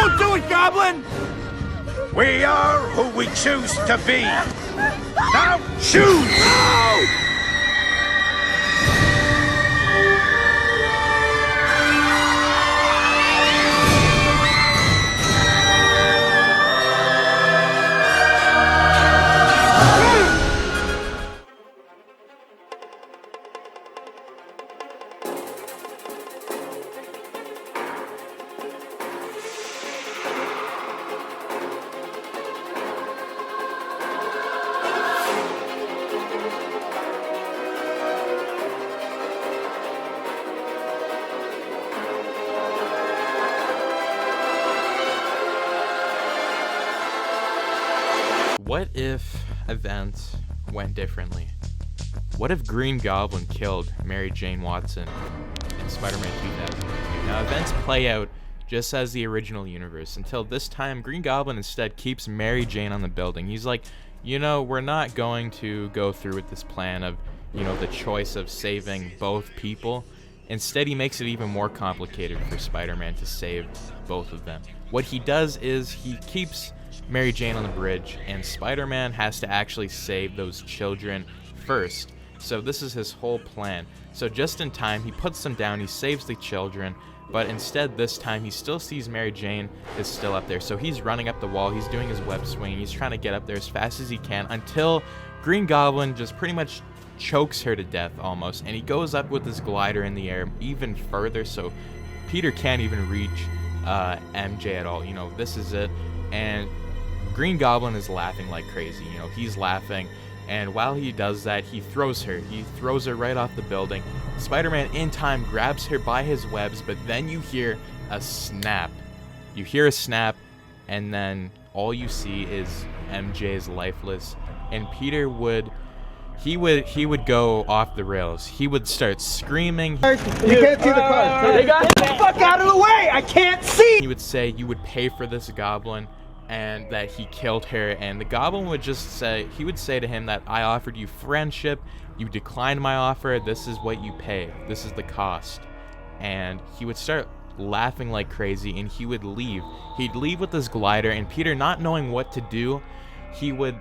Don't do it, Goblin! We are who we choose to be. Now choose! No! What if events went differently? What if Green Goblin killed Mary Jane Watson in Spider-Man 2002? Now, events play out just as the original universe. Until this time, Green Goblin instead keeps Mary Jane on the building. He's like, you know, we're not going to go through with this plan of, you know, the choice of saving both people. Instead, he makes it even more complicated for Spider-Man to save both of them. What he does is he keeps Mary Jane on the bridge, and Spider-Man has to actually save those children first. So this is his whole plan. So just in time, he puts them down, he saves the children, but instead this time he still sees Mary Jane is still up there. So he's running up the wall, he's doing his web swing, he's trying to get up there as fast as he can until Green Goblin just pretty much chokes her to death almost, and he goes up with his glider in the air even further, so Peter can't even reach MJ at all. You know, this is it. And Green Goblin is laughing like crazy. You know, he's laughing, and while he does that, he throws her right off the building. Spider-Man in time grabs her by his webs, but then you hear a snap. And then all you see is MJ is lifeless, and Peter would go off the rails. He would start screaming. You can't see the car. They got the fuck out of the way! I can't see! He would say you would pay for this goblin, and that he killed her, and the goblin would just say, he would say to him that I offered you friendship, you declined my offer, this is what you pay, this is the cost. And he would start laughing like crazy, and he would leave. He'd leave with his glider, and Peter, not knowing what to do, he would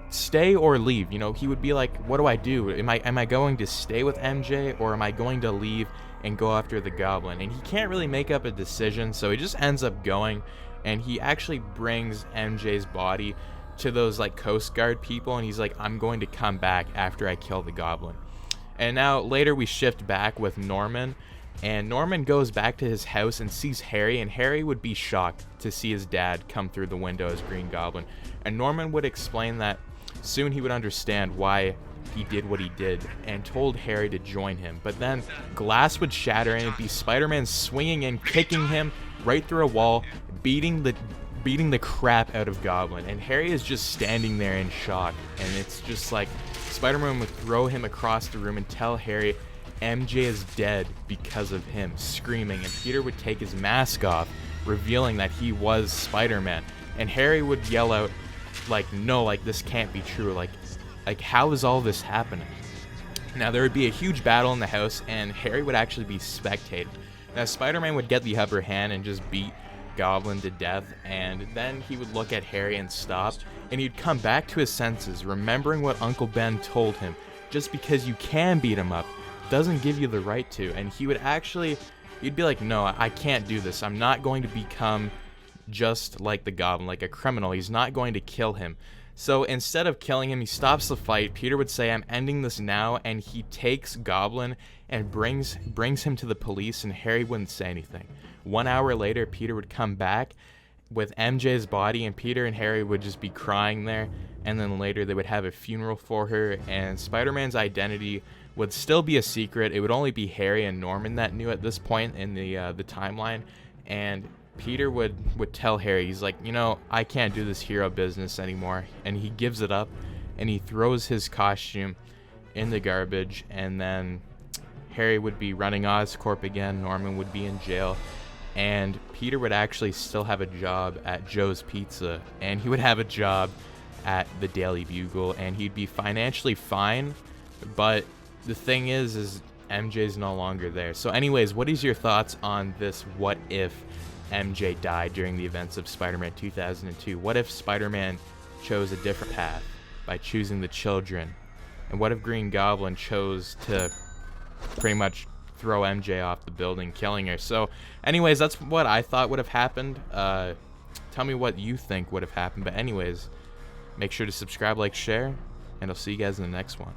stay or leave. You know, he would be like, what do I do? Am I going to stay with MJ, or am I going to leave and go after the goblin? And he can't really make up a decision, so he just ends up going, and he actually brings MJ's body to those like Coast Guard people, and he's like, I'm going to come back after I kill the goblin. And now later we shift back with Norman, and Norman goes back to his house and sees Harry, and Harry would be shocked to see his dad come through the window as Green Goblin. And Norman would explain that soon he would understand why he did what he did, and told Harry to join him. But then glass would shatter, and it'd be Spider-Man swinging in, kicking him right through a wall, beating the crap out of Goblin. And Harry is just standing there in shock, and it's just like Spider-Man would throw him across the room and tell Harry MJ is dead because of him, screaming. And Peter would take his mask off, revealing that he was Spider-Man. And Harry would yell out, like, no, like, this can't be true. Like, how is all this happening? Now, there would be a huge battle in the house, and Harry would actually be spectating. Now, Spider-Man would get the upper hand and just beat Goblin to death, and then he would look at Harry and stop, and he'd come back to his senses, remembering what Uncle Ben told him. Just because you can beat him up doesn't give you the right to. And he'd be like, no, I can't do this. I'm not going to become just like the Goblin, like a criminal. He's not going to kill him. So instead of killing him, he stops the fight. Peter would say, I'm ending this now, and he takes Goblin and brings him to the police, and Harry wouldn't say anything. 1 hour later, Peter would come back with MJ's body, and Peter and Harry would just be crying there, and then later they would have a funeral for her, and Spider-Man's identity would still be a secret. It would only be Harry and Norman that knew at this point in the timeline, and Peter would tell Harry, he's like, you know, I can't do this hero business anymore, and he gives it up, and he throws his costume in the garbage, and then Harry would be running Oscorp again, Norman would be in jail, and Peter would actually still have a job at Joe's Pizza, and he would have a job at the Daily Bugle, and he'd be financially fine, but the thing is MJ's no longer there. So anyways, what is your thoughts on this what if MJ died during the events of Spider-Man 2002? What if Spider-Man chose a different path by choosing the children? And what if Green Goblin chose to pretty much throw MJ off the building, killing her? So anyways, that's what I thought would have happened. Tell me what you think would have happened. But anyways, make sure to subscribe, like, share, and I'll see you guys in the next one.